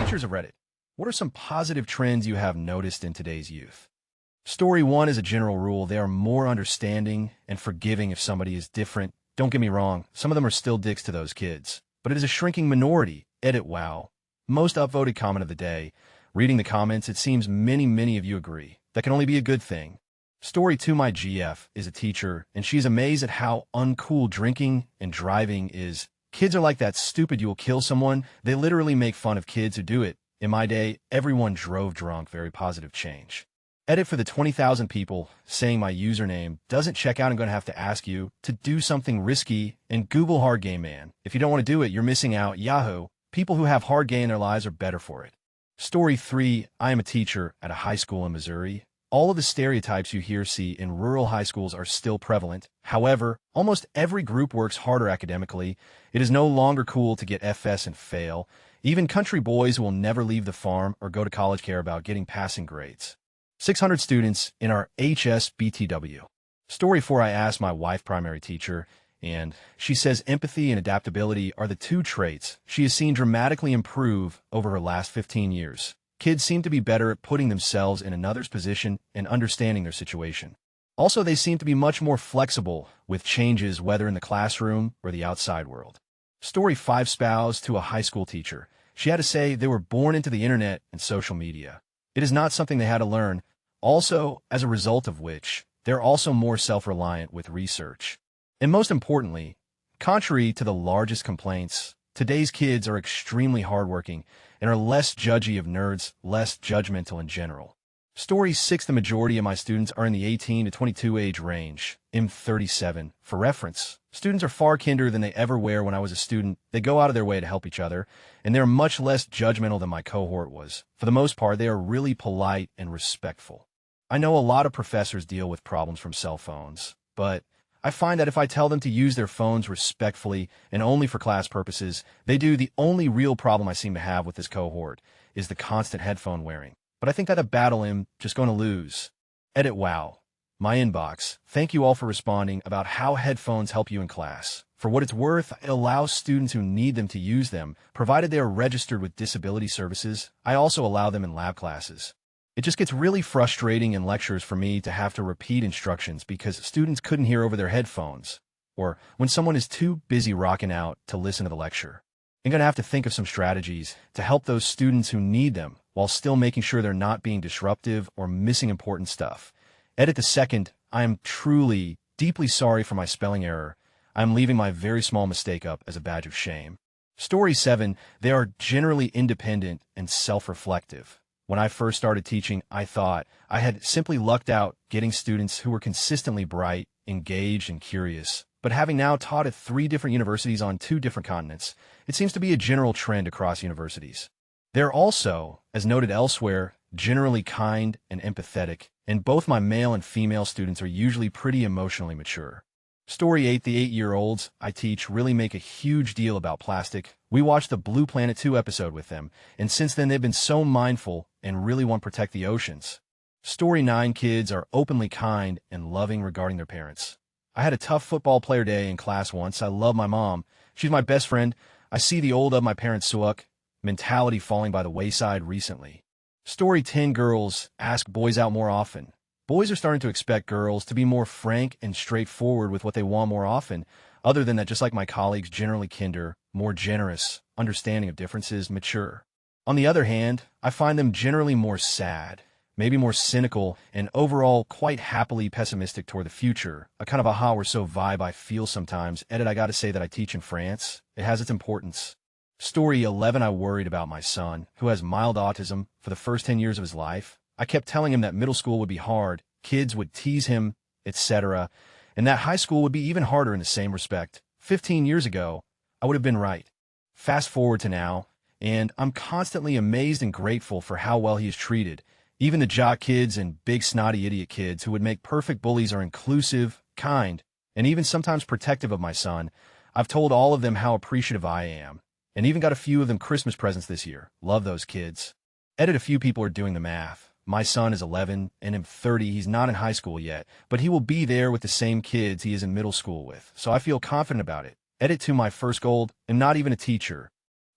Teachers of Reddit, what are some positive trends you have noticed in today's youth? Story 1 is a general rule. They are more understanding and forgiving if somebody is different. Don't get me wrong, some of them are still dicks to those kids, but it is a shrinking minority. Edit wow. Most upvoted comment of the day. Reading the comments, it seems many of you agree. That can only be a good thing. Story 2, my GF is a teacher, and she's amazed at how uncool drinking and driving is. Kids are like that stupid you will kill someone. They literally make fun of kids who do it. In my day, everyone drove drunk. Very positive change. Edit for the 20,000 people saying my username doesn't check out. I'm going to have to ask you to do something risky and Google hard game man. If you don't want to do it, you're missing out. Yahoo! People who have hard game in their lives are better for it. Story 3, I am a teacher at a high school in Missouri. All of the stereotypes you see in rural high schools are still prevalent. However, almost every group works harder academically. It is no longer cool to get FS and fail. Even country boys who will never leave the farm or go to college care about getting passing grades. 600 students in our HSBTW. Story 4, I asked my wife, primary teacher, and she says empathy and adaptability are the two traits she has seen dramatically improve over her last 15 years. Kids seem to be better at putting themselves in another's position and understanding their situation. Also, they seem to be much more flexible with changes, whether in the classroom or the outside world. Story 5, spouse to a high school teacher. She had to say they were born into the internet and social media. It is not something they had to learn. Also, as a result of which, they're also more self-reliant with research. And most importantly, contrary to the largest complaints, today's kids are extremely hardworking and are less judgy of nerds, less judgmental in general. Story 6, the majority of my students are in the 18 to 22 age range. I'm 37. For reference, students are far kinder than they ever were when I was a student. They go out of their way to help each other, and they're much less judgmental than my cohort was. For the most part, they are really polite and respectful. I know a lot of professors deal with problems from cell phones, but I find that if I tell them to use their phones respectfully and only for class purposes, they do. The only real problem I seem to have with this cohort is the constant headphone wearing. But I think that a battle I'm just going to lose. Edit wow. My inbox. Thank you all for responding about how headphones help you in class. For what it's worth, it allows students who need them to use them, provided they are registered with disability services. I also allow them in lab classes. It just gets really frustrating in lectures for me to have to repeat instructions because students couldn't hear over their headphones, or when someone is too busy rocking out to listen to the lecture. I'm going to have to think of some strategies to help those students who need them while still making sure they're not being disruptive or missing important stuff. Edit the second, I am truly, deeply sorry for my spelling error. I'm leaving my very small mistake up as a badge of shame. Story 7, they are generally independent and self-reflective. When I first started teaching, I thought I had simply lucked out getting students who were consistently bright, engaged, and curious. But having now taught at 3 different universities on 2 different continents, it seems to be a general trend across universities. They're also, as noted elsewhere, generally kind and empathetic, and both my male and female students are usually pretty emotionally mature. Story 8, the 8-year-olds I teach really make a huge deal about plastic. We watched the Blue Planet 2 episode with them, and since then they've been so mindful and really want to protect the oceans. Story 9, kids are openly kind and loving regarding their parents. I had a tough football player day in class once. I love my mom. She's my best friend. I see the old of my parents' suck mentality falling by the wayside recently. Story 10, girls ask boys out more often. Boys are starting to expect girls to be more frank and straightforward with what they want more often. Other than that, just like my colleagues, generally kinder, more generous, understanding of differences, mature. On the other hand, I find them generally more sad, maybe more cynical, and overall quite happily pessimistic toward the future. A kind of aha we're so vibe I feel sometimes. Edit, I gotta say that I teach in France. It has its importance. Story 11, I worried about my son, who has mild autism for the first 10 years of his life. I kept telling him that middle school would be hard, kids would tease him, etc., and that high school would be even harder in the same respect. 15 years ago, I would have been right. Fast forward to now, and I'm constantly amazed and grateful for how well he is treated. Even the jock kids and big snotty idiot kids who would make perfect bullies are inclusive, kind, and even sometimes protective of my son. I've told all of them how appreciative I am, and even got a few of them Christmas presents this year. Love those kids. Edit, a few people are doing the math. My son is 11, and I'm 30. He's not in high school yet, but he will be there with the same kids he is in middle school with, so I feel confident about it. Edit, to my first goal, I'm not even a teacher.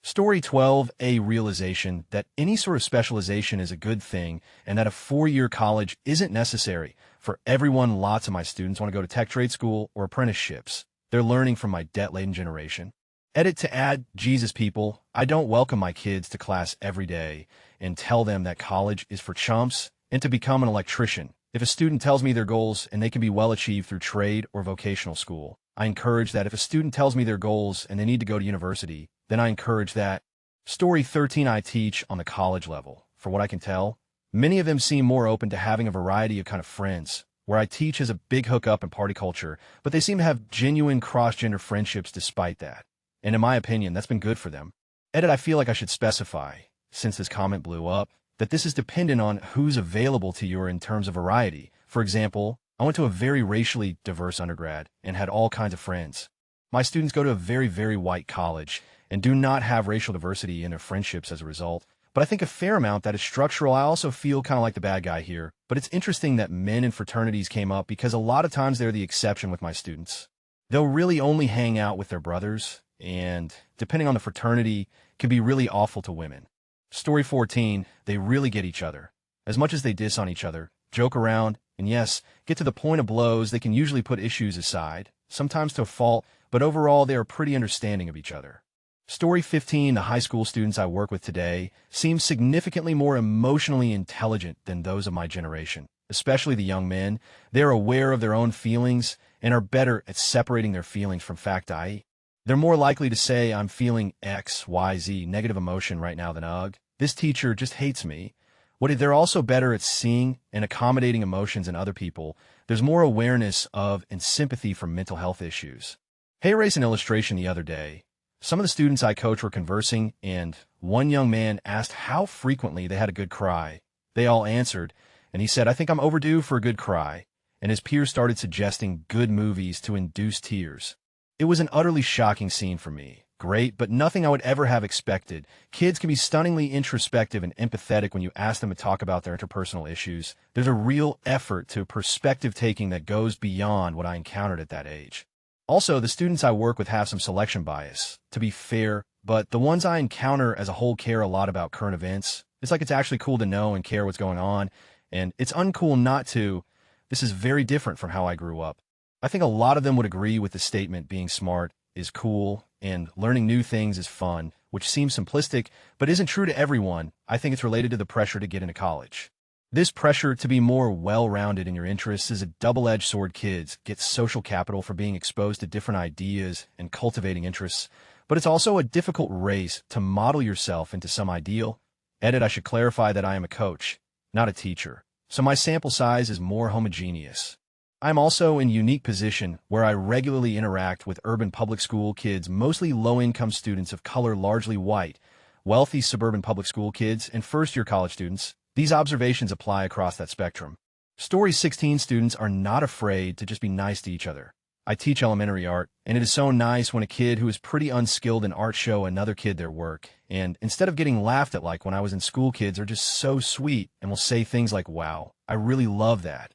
Story 12, a realization that any sort of specialization is a good thing and that a four-year college isn't necessary for everyone. Lots of my students want to go to tech trade school or apprenticeships. They're learning from my debt-laden generation. Edit to add, Jesus people, I don't welcome my kids to class every day and tell them that college is for chumps and to become an electrician. If a student tells me their goals and they can be well achieved through trade or vocational school, I encourage that. If a student tells me their goals and they need to go to university, then I encourage that. Story 13, I teach on the college level. For what I can tell, many of them seem more open to having a variety of kind of friends. Where I teach is a big hookup and party culture, but they seem to have genuine cross-gender friendships despite that. And in my opinion, that's been good for them. Edit, I feel like I should specify, since this comment blew up, that this is dependent on who's available to you in terms of variety. For example, I went to a very racially diverse undergrad and had all kinds of friends. My students go to a very, very white college and do not have racial diversity in their friendships as a result. But I think a fair amount that is structural. I also feel kind of like the bad guy here. But it's interesting that men in fraternities came up because a lot of times they're the exception with my students. They'll really only hang out with their brothers, and depending on the fraternity, can be really awful to women. Story 14, they really get each other. As much as they diss on each other, joke around, and yes, get to the point of blows, they can usually put issues aside, sometimes to a fault, but overall they are pretty understanding of each other. Story 15, the high school students I work with today seem significantly more emotionally intelligent than those of my generation, especially the young men. They are aware of their own feelings and are better at separating their feelings from fact, i.e. They're more likely to say, I'm feeling X, Y, Z, negative emotion right now than ugh. This teacher just hates me. They're also better at seeing and accommodating emotions in other people. There's more awareness of and sympathy for mental health issues. Hey, I raised an illustration the other day. Some of the students I coach were conversing, and one young man asked how frequently they had a good cry. They all answered, and he said, I think I'm overdue for a good cry. And his peers started suggesting good movies to induce tears. It was an utterly shocking scene for me. Great, but nothing I would ever have expected. Kids can be stunningly introspective and empathetic when you ask them to talk about their interpersonal issues. There's a real effort to perspective taking that goes beyond what I encountered at that age. Also, the students I work with have some selection bias, to be fair, but the ones I encounter as a whole care a lot about current events. It's like it's actually cool to know and care what's going on, and it's uncool not to. This is very different from how I grew up. I think a lot of them would agree with the statement being smart is cool and learning new things is fun, which seems simplistic, but isn't true to everyone. I think it's related to the pressure to get into college. This pressure to be more well-rounded in your interests is a double-edged sword. Kids get social capital for being exposed to different ideas and cultivating interests, but it's also a difficult race to model yourself into some ideal. Edit, I should clarify that I am a coach, not a teacher, so my sample size is more homogeneous. I'm also in a unique position where I regularly interact with urban public school kids, mostly low-income students of color, largely white, wealthy suburban public school kids, and first-year college students. These observations apply across that spectrum. Story 16, students are not afraid to just be nice to each other. I teach elementary art, and it is so nice when a kid who is pretty unskilled in art show another kid their work, and instead of getting laughed at like when I was in school, kids are just so sweet and will say things like, wow, I really love that.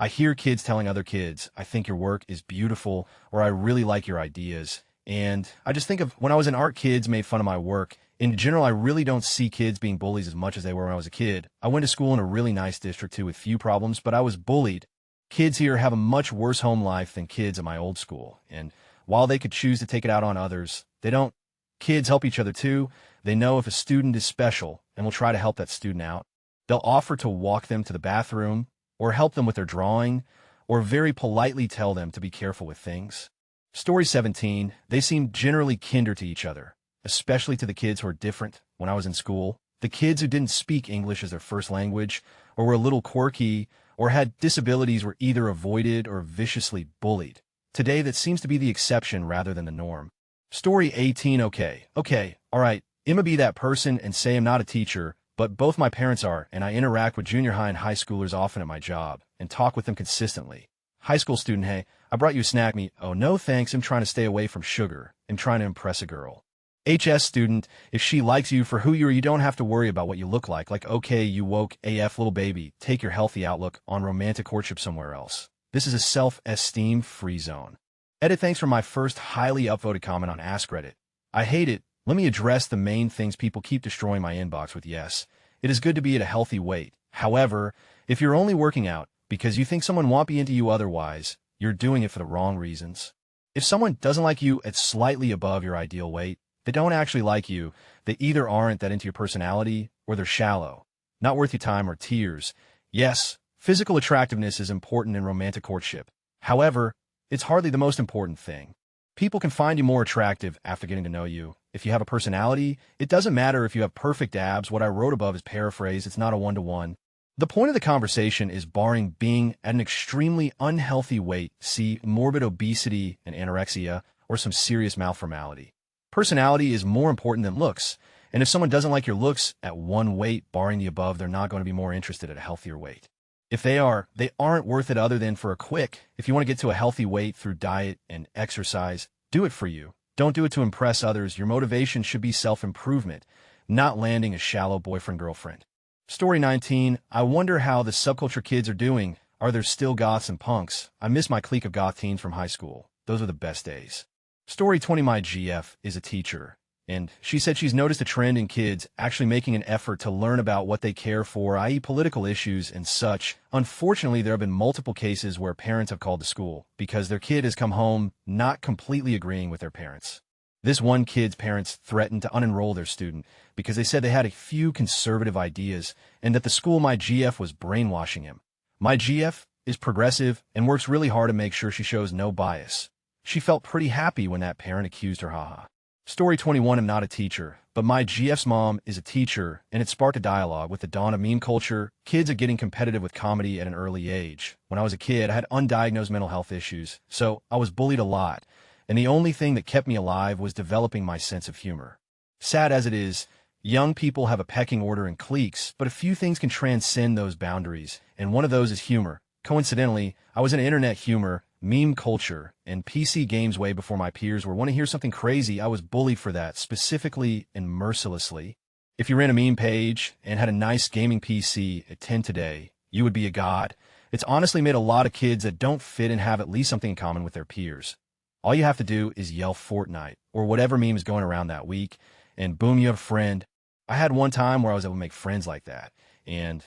I hear kids telling other kids, I think your work is beautiful, or I really like your ideas. And I just think of when I was in art, kids made fun of my work. In general, I really don't see kids being bullies as much as they were when I was a kid. I went to school in a really nice district too with few problems, but I was bullied. Kids here have a much worse home life than kids at my old school. And while they could choose to take it out on others, they don't. Kids help each other too. They know if a student is special and will try to help that student out. They'll offer to walk them to the bathroom, or help them with their drawing, or very politely tell them to be careful with things. Story 17, they seem generally kinder to each other, especially to the kids who are different. When I was in school, the kids who didn't speak English as their first language, or were a little quirky, or had disabilities were either avoided or viciously bullied. Today, that seems to be the exception rather than the norm. Story 18, okay, all right, I'ma be that person and say I'm not a teacher, but both my parents are, and I interact with junior high and high schoolers often at my job, and talk with them consistently. High school student, hey, I brought you a snack. Me, oh no thanks, I'm trying to stay away from sugar. I'm trying to impress a girl. HS student, if she likes you for who you are, you don't have to worry about what you look like. Like, okay, you woke AF little baby, take your healthy outlook on romantic courtship somewhere else. This is a self-esteem free zone. Edit, thanks for my first highly upvoted comment on AskReddit. I hate it Let me address the main things people keep destroying my inbox with. Yes, it is good to be at a healthy weight. However, if you're only working out because you think someone won't be into you otherwise, you're doing it for the wrong reasons. If someone doesn't like you at slightly above your ideal weight, they don't actually like you. They either aren't that into your personality or they're shallow. Not worth your time or tears. Yes, physical attractiveness is important in romantic courtship. However, it's hardly the most important thing. People can find you more attractive after getting to know you. If you have a personality, it doesn't matter if you have perfect abs. What I wrote above is paraphrased. It's not a one-to-one. The point of the conversation is barring being at an extremely unhealthy weight, see morbid obesity and anorexia, or some serious malformality. Personality is more important than looks, and if someone doesn't like your looks at one weight, barring the above, they're not going to be more interested at a healthier weight. If they aren't worth it other than for a quick. If you want to get to a healthy weight through diet and exercise, do it for you. Don't do it to impress others. Your motivation should be self-improvement, not landing a shallow boyfriend-girlfriend. Story 19, I wonder how the subculture kids are doing. Are there still goths and punks? I miss my clique of goth teens from high school. Those are the best days. Story 20, my GF is a teacher, and she said she's noticed a trend in kids actually making an effort to learn about what they care for, i.e. political issues and such. Unfortunately, there have been multiple cases where parents have called the school because their kid has come home not completely agreeing with their parents. This one kid's parents threatened to unenroll their student because they said they had a few conservative ideas and that the school my GF was brainwashing him. My GF is progressive and works really hard to make sure she shows no bias. She felt pretty happy when that parent accused her, haha. Story 21, I'm not a teacher, but my GF's mom is a teacher, and it sparked a dialogue. With the dawn of meme culture, kids are getting competitive with comedy at an early age. When I was a kid, I had undiagnosed mental health issues, so I was bullied a lot, and the only thing that kept me alive was developing my sense of humor. Sad as it is, young people have a pecking order in cliques, but a few things can transcend those boundaries, and one of those is humor. Coincidentally, I was into internet humor, meme culture, and PC games way before my peers were. Want to hear something crazy? I was bullied for that, specifically and mercilessly. If you ran a meme page and had a nice gaming PC at 10 today, you would be a god. It's honestly made a lot of kids that don't fit and have at least something in common with their peers. All you have to do is yell Fortnite or whatever meme is going around that week, and boom, you have a friend. I had one time where I was able to make friends like that, and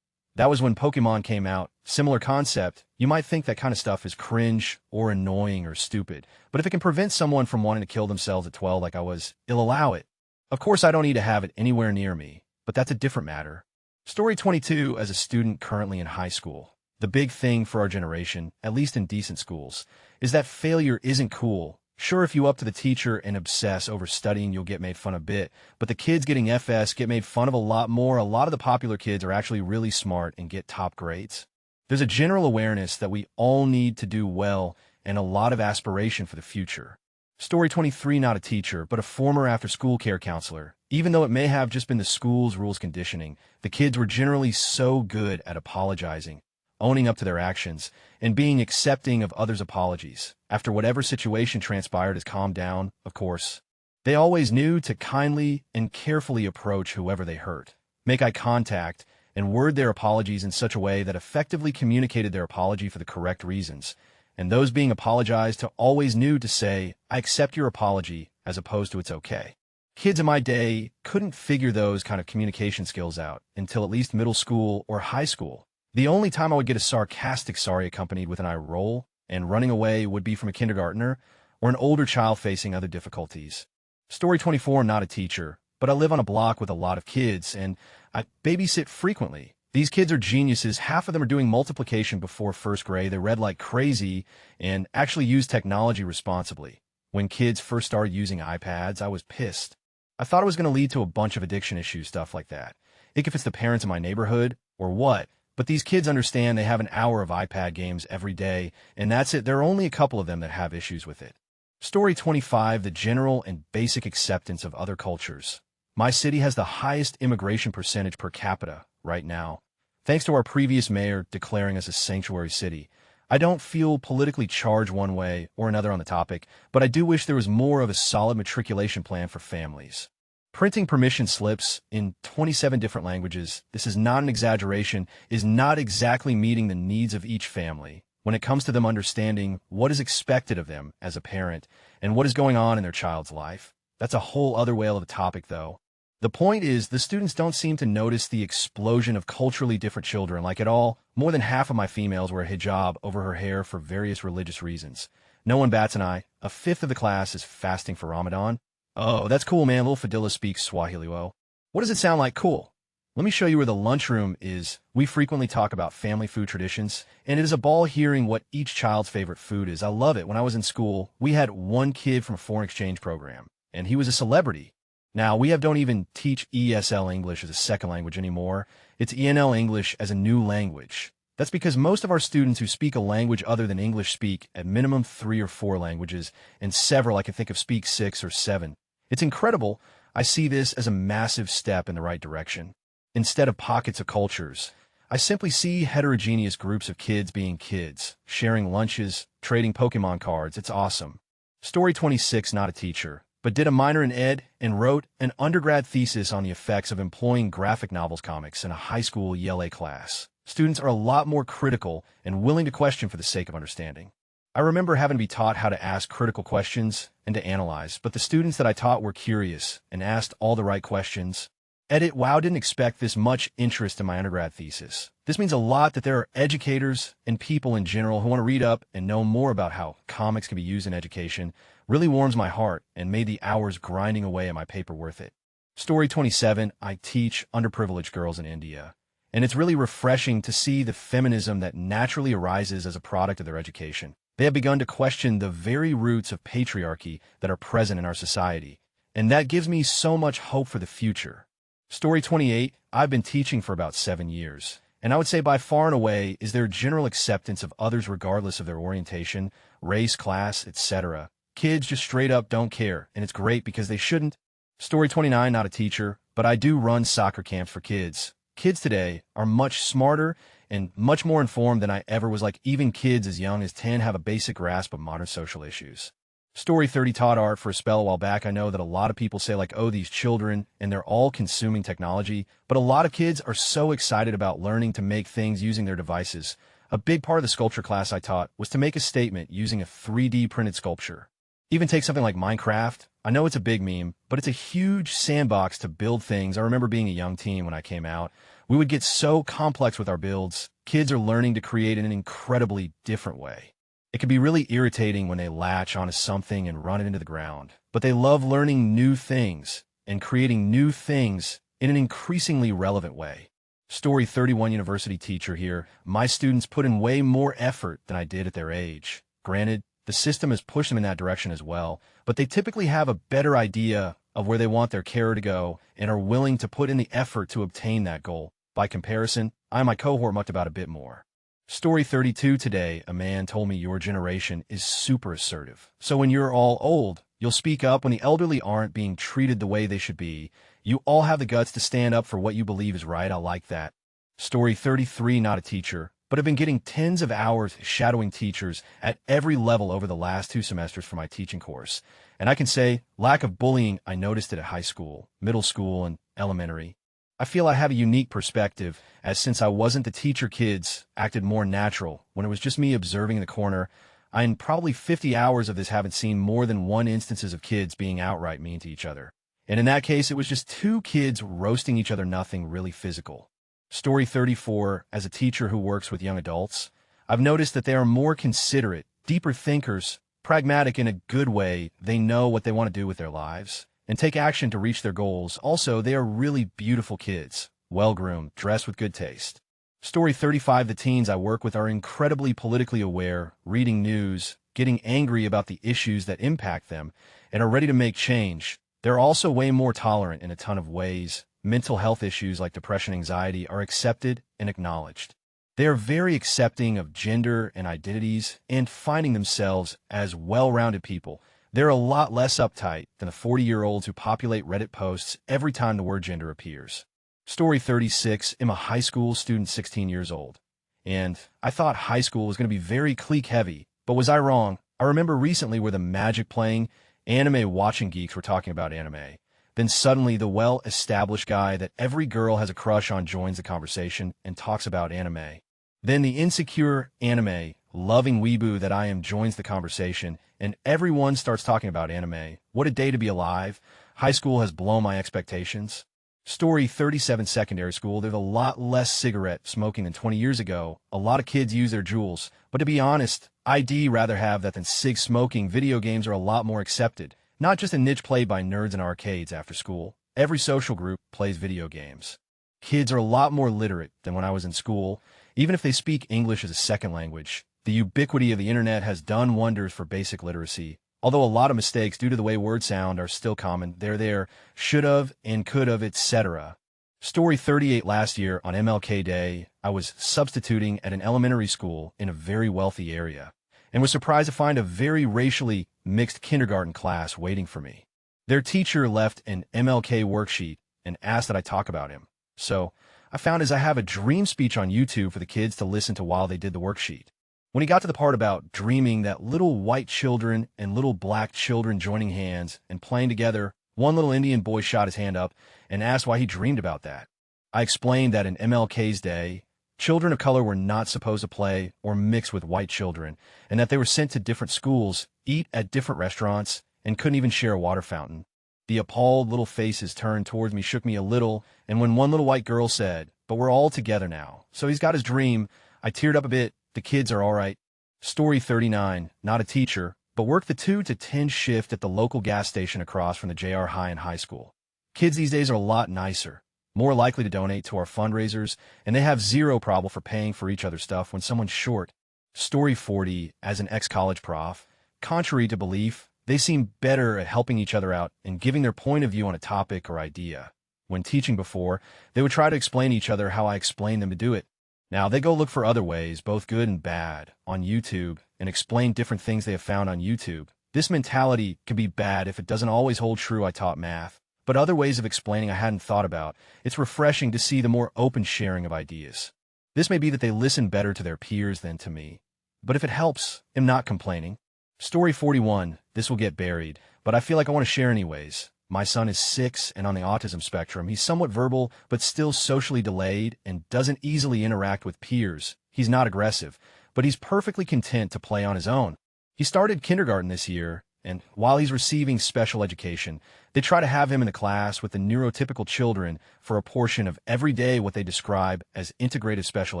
that was when Pokemon came out. Similar concept. You might think that kind of stuff is cringe or annoying or stupid, but if it can prevent someone from wanting to kill themselves at 12 like I was, it'll allow it. Of course, I don't need to have it anywhere near me, but that's a different matter. Story 22, as a student currently in high school. The big thing for our generation, at least in decent schools, is that failure isn't cool. Sure, if you up to the teacher and obsess over studying, you'll get made fun of a bit, but the kids getting FS get made fun of a lot more. A lot of the popular kids are actually really smart and get top grades. There's a general awareness that we all need to do well and a lot of aspiration for the future. Story 23, not a teacher, but a former after-school care counselor. Even though it may have just been the school's rules conditioning, the kids were generally so good at apologizing, owning up to their actions, and being accepting of others' apologies. After whatever situation transpired has calmed down, of course, they always knew to kindly and carefully approach whoever they hurt, make eye contact, and word their apologies in such a way that effectively communicated their apology for the correct reasons, and those being apologized to always knew to say, I accept your apology, as opposed to it's okay. Kids in my day couldn't figure those kind of communication skills out until at least middle school or high school. The only time I would get a sarcastic sorry accompanied with an eye roll and running away would be from a kindergartner or an older child facing other difficulties. Story 24, not a teacher, but I live on a block with a lot of kids, and I babysit frequently. These kids are geniuses. Half of them are doing multiplication before first grade. They read like crazy and actually use technology responsibly. When kids first started using iPads, I was pissed. I thought it was going to lead to a bunch of addiction issues, stuff like that. If it's the parents in my neighborhood or what, but these kids understand they have an hour of iPad games every day, and that's it. There are only a couple of them that have issues with it. Story 25, the general and basic acceptance of other cultures. My city has the highest immigration percentage per capita right now, thanks to our previous mayor declaring us a sanctuary city. I don't feel politically charged one way or another on the topic, but I do wish there was more of a solid matriculation plan for families. Printing permission slips in 27 different languages, this is not an exaggeration, is not exactly meeting the needs of each family when it comes to them understanding what is expected of them as a parent and what is going on in their child's life. That's a whole other whale of a topic, though. The point is, the students don't seem to notice the explosion of culturally different children like at all. More than half of my females wear a hijab over her hair for various religious reasons. No one bats an eye. A fifth of the class is fasting for Ramadan. Oh, that's cool, man. Little Fadilla speaks Swahili. Well, what does it sound like? Cool. Let me show you where the lunchroom is. We frequently talk about family food traditions, and it is a ball hearing what each child's favorite food is. I love it. When I was in school, we had one kid from a foreign exchange program, and he was a celebrity. Now, we don't even teach ESL English as a second language anymore. It's ENL English as a new language. That's because most of our students who speak a language other than English speak at minimum 3 or 4 languages, and several I can think of speak 6 or 7. It's incredible. I see this as a massive step in the right direction. Instead of pockets of cultures, I simply see heterogeneous groups of kids being kids, sharing lunches, trading Pokemon cards. It's awesome. Story 26, not a teacher, but did a minor in ed and wrote an undergrad thesis on the effects of employing graphic novels comics in a high school ELA class. Students are a lot more critical and willing to question for the sake of understanding. I remember having to be taught how to ask critical questions and to analyze, but the students that I taught were curious and asked all the right questions. Edit, wow, didn't expect this much interest in my undergrad thesis. This means a lot that there are educators and people in general who want to read up and know more about how comics can be used in education. Really warms my heart and made the hours grinding away at my paper worth it. Story 27, I teach underprivileged girls in India. And it's really refreshing to see the feminism that naturally arises as a product of their education. They have begun to question the very roots of patriarchy that are present in our society. And that gives me so much hope for the future. Story 28, I've been teaching for about 7 years, and I would say by far and away is their general acceptance of others regardless of their orientation, race, class, etc. Kids just straight up don't care, and it's great because they shouldn't. Story 29, not a teacher, but I do run soccer camps for kids. Kids today are much smarter and much more informed than I ever was. Like even kids as young as 10 have a basic grasp of modern social issues. Story 30, taught art for a spell a while back. I know that a lot of people say like, oh, these children, and they're all consuming technology, but a lot of kids are so excited about learning to make things using their devices. A big part of the sculpture class I taught was to make a statement using a 3D printed sculpture. Even take something like Minecraft. I know it's a big meme, but it's a huge sandbox to build things. I remember being a young teen when I came out. We would get so complex with our builds. Kids are learning to create in an incredibly different way. It can be really irritating when they latch onto something and run it into the ground, but they love learning new things and creating new things in an increasingly relevant way. Story 31, university teacher here. My students put in way more effort than I did at their age. Granted, the system has pushed them in that direction as well, but they typically have a better idea of where they want their career to go and are willing to put in the effort to obtain that goal. By comparison, I and my cohort mucked about a bit more. Story 32, today, a man told me your generation is super assertive. So when you're all old, you'll speak up when the elderly aren't being treated the way they should be. You all have the guts to stand up for what you believe is right. I like that. Story 33, not a teacher, but have been getting tens of hours shadowing teachers at every level over the last 2 semesters for my teaching course. And I can say, lack of bullying, I noticed it at high school, middle school, and elementary. I feel I have a unique perspective, as since I wasn't the teacher, kids acted more natural. When it was just me observing in the corner, I in probably 50 hours of this haven't seen more than 1 instances of kids being outright mean to each other. And in that case, it was just 2 kids roasting each other, nothing really physical. Story 34, as a teacher who works with young adults, I've noticed that they are more considerate, deeper thinkers, pragmatic in a good way. They know what they want to do with their lives and take action to reach their goals. Also, they are really beautiful kids, well-groomed, dressed with good taste. Story 35, the teens I work with are incredibly politically aware, reading news, getting angry about the issues that impact them, and are ready to make change. They're also way more tolerant in a ton of ways. Mental health issues like depression and anxiety are accepted and acknowledged. They are very accepting of gender and identities and finding themselves as well-rounded people. They're a lot less uptight than the 40-year-olds who populate Reddit posts every time the word gender appears. Story 36, I'm a high school student, 16 years old. And I thought high school was going to be very clique-heavy, but was I wrong? I remember recently where the Magic playing, anime watching geeks were talking about anime. Then suddenly the well-established guy that every girl has a crush on joins the conversation and talks about anime. Then the insecure anime loving weeboo that I am joins the conversation, and everyone starts talking about anime. What a day to be alive. High school has blown my expectations. Story 37 secondary school. There's a lot less cigarette smoking than 20 years ago. A lot of kids use their jewels. But to be honest, I'd rather have that than cig smoking. Video games are a lot more accepted. Not just a niche played by nerds in arcades after school. Every social group plays video games. Kids are a lot more literate than when I was in school, even if they speak English as a second language. The ubiquity of the internet has done wonders for basic literacy. Although a lot of mistakes due to the way words sound are still common, there, should've and could've, etc. Story 38 last year on MLK Day, I was substituting at an elementary school in a very wealthy area, and was surprised to find a very racially mixed kindergarten class waiting for me. Their teacher left an MLK worksheet and asked that I talk about him. So, I found I have a dream speech on YouTube for the kids to listen to while they did the worksheet. When he got to the part about dreaming that little white children and little black children joining hands and playing together, one little Indian boy shot his hand up and asked why he dreamed about that. I explained that in MLK's day, children of color were not supposed to play or mix with white children, and that they were sent to different schools, eat at different restaurants, and couldn't even share a water fountain. The appalled little faces turned towards me, shook me a little, and when one little white girl said, "But we're all together now, so he's got his dream," I teared up a bit. The kids are all right. Story 39, not a teacher, but worked the 2 to 10 shift at the local gas station across from the JR High and high school. Kids these days are a lot nicer, more likely to donate to our fundraisers, and they have zero problem for paying for each other's stuff when someone's short. Story 40, as an ex-college prof, contrary to belief, they seem better at helping each other out and giving their point of view on a topic or idea. When teaching before, they would try to explain to each other how I explained them to do it. Now, they go look for other ways, both good and bad, on YouTube, and explain different things they have found on YouTube. This mentality can be bad if it doesn't always hold true. I taught math, but other ways of explaining I hadn't thought about. It's refreshing to see the more open sharing of ideas. This may be that they listen better to their peers than to me, but if it helps, I'm not complaining. Story 41, this will get buried, but I feel like I want to share anyways. My son is 6 and on the autism spectrum. He's somewhat verbal, but still socially delayed and doesn't easily interact with peers. He's not aggressive, but he's perfectly content to play on his own. He started kindergarten this year, and while he's receiving special education, they try to have him in the class with the neurotypical children for a portion of every day what they describe as integrated special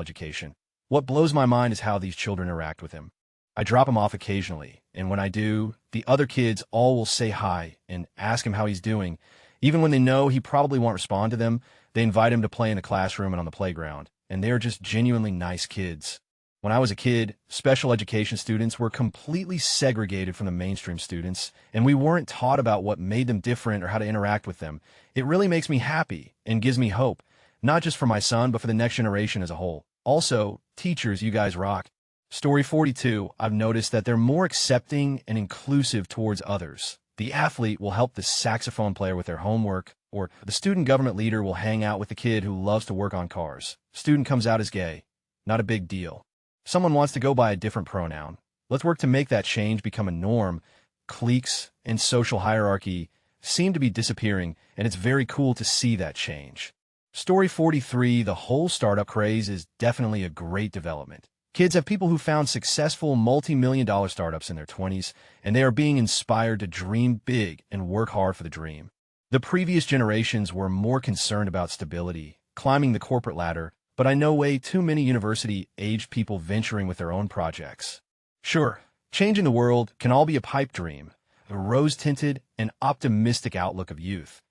education. What blows my mind is how these children interact with him. I drop him off occasionally, and when I do, the other kids all will say hi and ask him how he's doing. Even when they know he probably won't respond to them, they invite him to play in the classroom and on the playground, and they are just genuinely nice kids. When I was a kid, special education students were completely segregated from the mainstream students, and we weren't taught about what made them different or how to interact with them. It really makes me happy and gives me hope, not just for my son, but for the next generation as a whole. Also, teachers, you guys rock. Story 42, I've noticed that they're more accepting and inclusive towards others. The athlete will help the saxophone player with their homework, or the student government leader will hang out with the kid who loves to work on cars. Student comes out as gay. Not a big deal. Someone wants to go by a different pronoun. Let's work to make that change become a norm. Cliques and social hierarchy seem to be disappearing, and it's very cool to see that change. Story 43, the whole startup craze is definitely a great development. Kids have people who found successful multi-million-dollar startups in their 20s, and they are being inspired to dream big and work hard for the dream. The previous generations were more concerned about stability, climbing the corporate ladder, but I know way too many university-aged people venturing with their own projects. Sure, changing the world can all be a pipe dream, a rose-tinted and optimistic outlook of youth,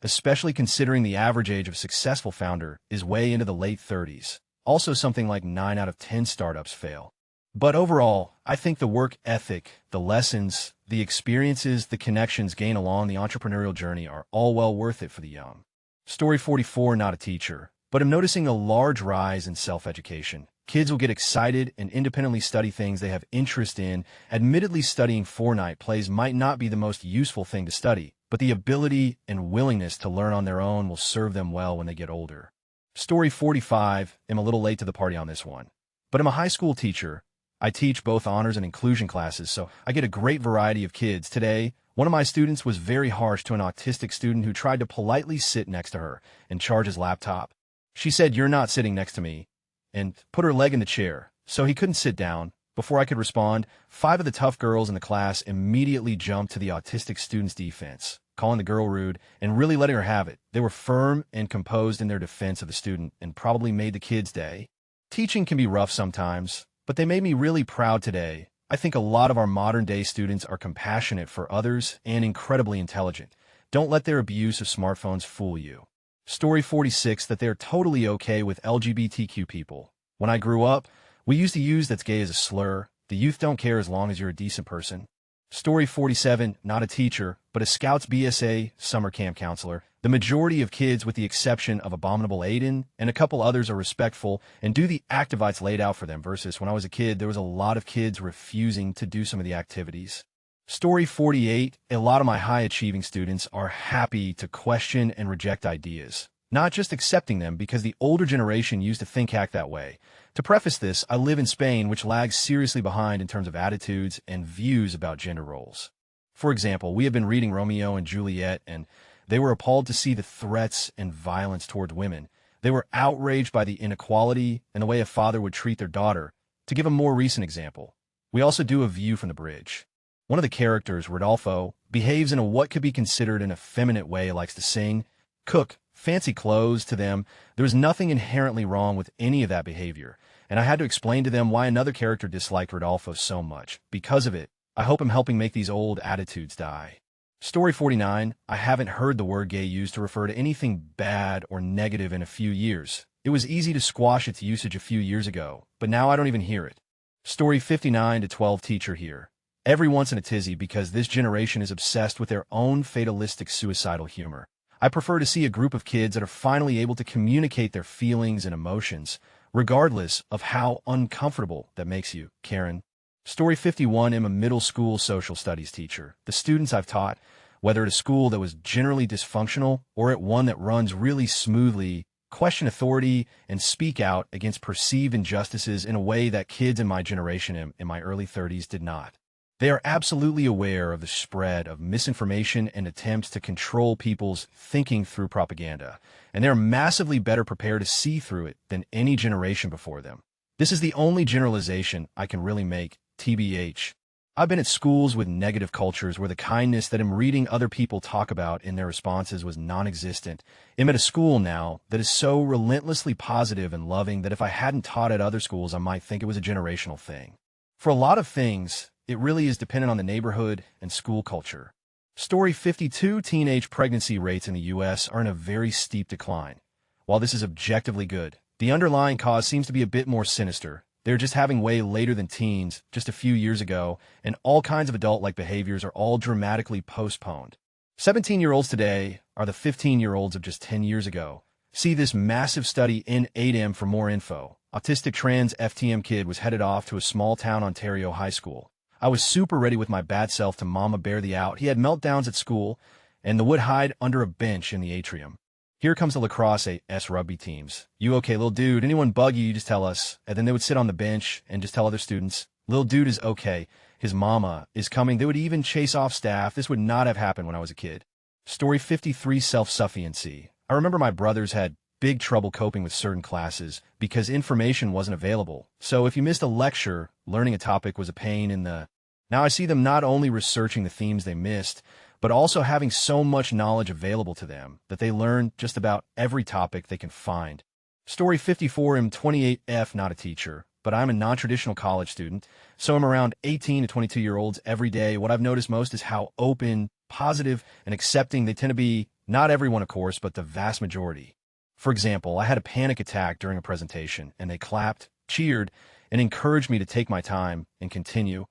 especially considering the average age of a successful founder is way into the late 30s. Also, something like 9 out of 10 startups fail. But overall, I think the work ethic, the lessons, the experiences, the connections gained along the entrepreneurial journey are all well worth it for the young. Story 44, not a teacher, but I'm noticing a large rise in self-education. Kids will get excited and independently study things they have interest in. Admittedly, studying Fortnite plays might not be the most useful thing to study, but the ability and willingness to learn on their own will serve them well when they get older. Story 45, I'm a little late to the party on this one, but I'm a high school teacher. I teach both honors and inclusion classes, so I get a great variety of kids. Today, one of my students was very harsh to an autistic student who tried to politely sit next to her and charge his laptop. She said, "You're not sitting next to me," and put her leg in the chair, so he couldn't sit down. Before I could respond, 5 of the tough girls in the class immediately jumped to the autistic student's defense, calling the girl rude and really letting her have it. They were firm and composed in their defense of the student and probably made the kid's day. Teaching can be rough sometimes, but they made me really proud today. I think a lot of our modern-day students are compassionate for others and incredibly intelligent. Don't let their abuse of smartphones fool you. Story 46, that they're totally okay with LGBTQ people. When I grew up, we used to use "that's gay" as a slur. The youth don't care as long as you're a decent person. Story 47, not a teacher, but a Scouts BSA summer camp counselor. The majority of kids, with the exception of Abominable Aiden and a couple others, are respectful and do the activities laid out for them, versus when I was a kid, there was a lot of kids refusing to do some of the activities. Story 48, a lot of my high-achieving students are happy to question and reject ideas, not just accepting them because the older generation used to think act that way. To preface this, I live in Spain, which lags seriously behind in terms of attitudes and views about gender roles. For example, we have been reading Romeo and Juliet, and they were appalled to see the threats and violence towards women. They were outraged by the inequality and the way a father would treat their daughter. To give a more recent example, we also do A View from the Bridge. One of the characters, Rodolfo, behaves in a what could be considered an effeminate way, likes to sing, cook, fancy clothes. To them, there was nothing inherently wrong with any of that behavior, and I had to explain to them why another character disliked Rodolfo so much. Because of it, I hope I'm helping make these old attitudes die. Story 49, I haven't heard the word gay used to refer to anything bad or negative in a few years. It was easy to squash its usage a few years ago, but now I don't even hear it. Story 59 to 12, teacher here. Everyone's in a tizzy because this generation is obsessed with their own fatalistic suicidal humor. I prefer to see a group of kids that are finally able to communicate their feelings and emotions, regardless of how uncomfortable that makes you, Karen. Story 51, I'm a middle school social studies teacher. The students I've taught, whether at a school that was generally dysfunctional or at one that runs really smoothly, question authority and speak out against perceived injustices in a way that kids in my generation in my early 30s did not. They are absolutely aware of the spread of misinformation and attempts to control people's thinking through propaganda, and they are massively better prepared to see through it than any generation before them. This is the only generalization I can really make, TBH. I've been at schools with negative cultures where the kindness that I'm reading other people talk about in their responses was non-existent. I'm at a school now that is so relentlessly positive and loving that if I hadn't taught at other schools, I might think it was a generational thing. For a lot of things, it really is dependent on the neighborhood and school culture. Story 52, teenage pregnancy rates in the U.S. are in a very steep decline. While this is objectively good, the underlying cause seems to be a bit more sinister. They're just having way later than teens just a few years ago, and all kinds of adult-like behaviors are all dramatically postponed. 17-year-olds today are the 15-year-olds of just 10 years ago. See this massive study in 8M for more info. Autistic trans FTM kid was headed off to a small-town Ontario high school. I was super ready with my bad self to mama bear the out. He had meltdowns at school and would hide under a bench in the atrium. Here comes the lacrosse AS rugby teams. You okay, little dude? Anyone bug you, you just tell us. And then they would sit on the bench and just tell other students, little dude is okay. His mama is coming. They would even chase off staff. This would not have happened when I was a kid. Story 53, self-sufficiency. I remember my brothers had big trouble coping with certain classes because information wasn't available. So if you missed a lecture, learning a topic was a pain in the... Now I see them not only researching the themes they missed, but also having so much knowledge available to them that they learn just about every topic they can find. Story 54, I'm 28F, not a teacher, but I'm a non-traditional college student, so I'm around 18 to 22-year-olds every day. What I've noticed most is how open, positive, and accepting they tend to be. Not everyone, of course, but the vast majority. For example, I had a panic attack during a presentation, and they clapped, cheered, and encouraged me to take my time and continue.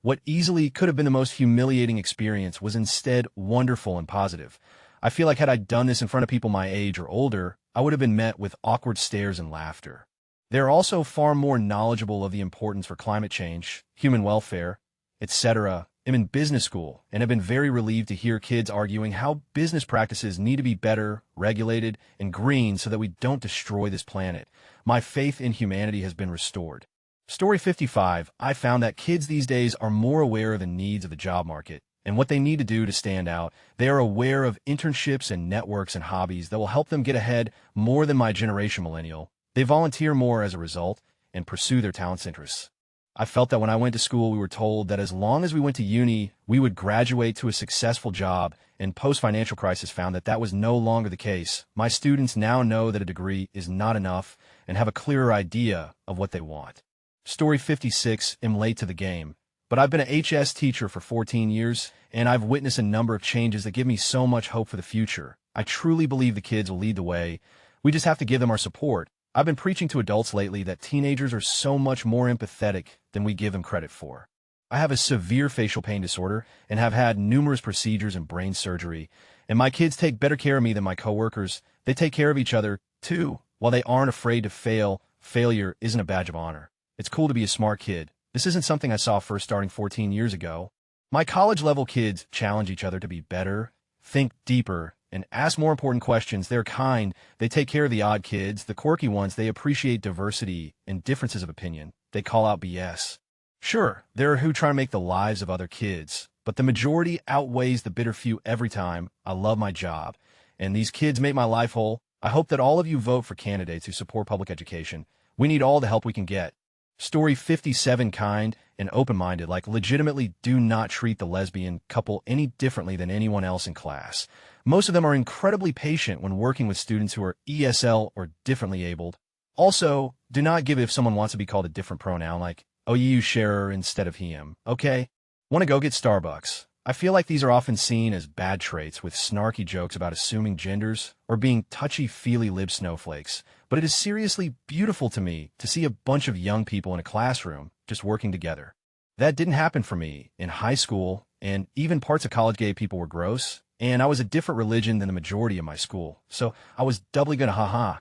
What easily could have been the most humiliating experience was instead wonderful and positive. I feel like had I done this in front of people my age or older, I would have been met with awkward stares and laughter. They're also far more knowledgeable of the importance for climate change, human welfare, etc. I'm in business school and have been very relieved to hear kids arguing how business practices need to be better, regulated, and green so that we don't destroy this planet. My faith in humanity has been restored. Story 55, I found that kids these days are more aware of the needs of the job market and what they need to do to stand out. They are aware of internships and networks and hobbies that will help them get ahead more than my generation millennial. They volunteer more as a result and pursue their talents' interests. I felt that when I went to school, we were told that as long as we went to uni, we would graduate to a successful job, and post-financial crisis found that that was no longer the case. My students now know that a degree is not enough and have a clearer idea of what they want. Story 56, am late to the game. But I've been an HS teacher for 14 years, and I've witnessed a number of changes that give me so much hope for the future. I truly believe the kids will lead the way. We just have to give them our support. I've been preaching to adults lately that teenagers are so much more empathetic than we give them credit for. I have a severe facial pain disorder and have had numerous procedures and brain surgery, and my kids take better care of me than my coworkers. They take care of each other, too. While they aren't afraid to fail, failure isn't a badge of honor. It's cool to be a smart kid. This isn't something I saw first starting 14 years ago. My college-level kids challenge each other to be better, think deeper, and ask more important questions. They're kind. They take care of the odd kids, the quirky ones. They appreciate diversity and differences of opinion. They call out BS. Sure, there are who try to make the lives of other kids, but the majority outweighs the bitter few every time. I love my job, and these kids make my life whole. I hope that all of you vote for candidates who support public education. We need all the help we can get. Story 57, kind and open-minded, like legitimately do not treat the lesbian couple any differently than anyone else in class. Most of them are incredibly patient when working with students who are ESL or differently abled. Also, do not give if someone wants to be called a different pronoun, like, oh, you use sharer instead of him, okay? Want to go get Starbucks? I feel like these are often seen as bad traits, with snarky jokes about assuming genders or being touchy-feely lib snowflakes. But it is seriously beautiful to me to see a bunch of young people in a classroom just working together. That didn't happen for me in high school, and even parts of college. Gay people were gross, and I was a different religion than the majority of my school, so I was doubly gonna haha.